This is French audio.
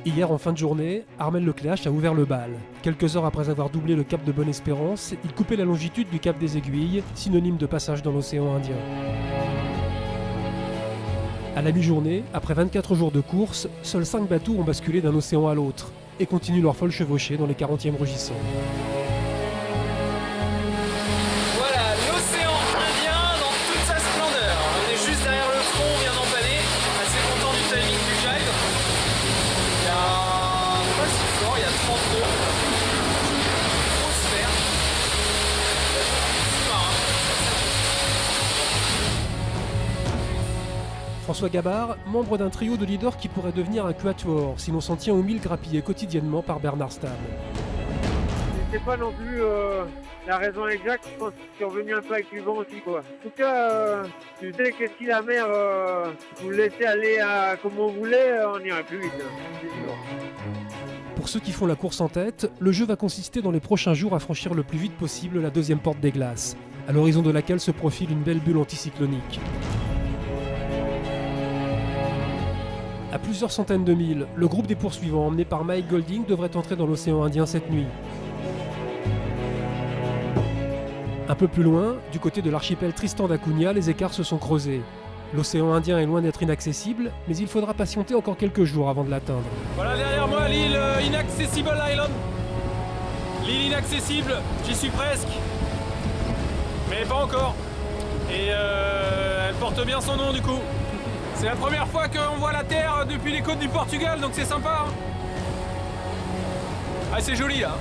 Hier, en fin de journée, Armel Lecléache a ouvert le bal. Quelques heures après avoir doublé le cap de Bonne-Espérance, il coupait la longitude du cap des Aiguilles, synonyme de passage dans l'océan Indien. À la mi-journée, après 24 jours de course, seuls 5 bateaux ont basculé d'un océan à l'autre et continuent leur folle chevauchée dans les 40e rugissants. Voilà, l'océan Indien dans toute sa splendeur. On est juste derrière le front, on vient d'empaler. Assez content du timing du jibe. Il y a pas si fort, il y a 30 nœuds. Grosse sphère. Sous-marin. François Gabard, membre d'un trio de leaders qui pourrait devenir un quatuor si l'on s'en tient aux 1000 grappillés quotidiennement par Bernard Stahl. C'est pas non plus la raison exacte, je pense qu'ils sont venus un peu avec du vent aussi quoi. En tout cas, tu sais que si la mer nous laissait aller comme on voulait, on irait plus vite, c'est sûr. Pour ceux qui font la course en tête, le jeu va consister dans les prochains jours à franchir le plus vite possible la deuxième porte des glaces, à l'horizon de laquelle se profile une belle bulle anticyclonique. À plusieurs centaines de milles, le groupe des poursuivants emmené par Mike Golding devrait entrer dans l'océan Indien cette nuit. Un peu plus loin, du côté de l'archipel Tristan d'Acunha, les écarts se sont creusés. L'océan Indien est loin d'être inaccessible, mais il faudra patienter encore quelques jours avant de l'atteindre. Voilà derrière moi l'île Inaccessible Island. L'île inaccessible, j'y suis presque. Mais pas encore. Et elle porte bien son nom du coup. C'est la première fois qu'on voit la terre depuis les côtes du Portugal, donc c'est sympa. Hein. Ah, c'est joli là.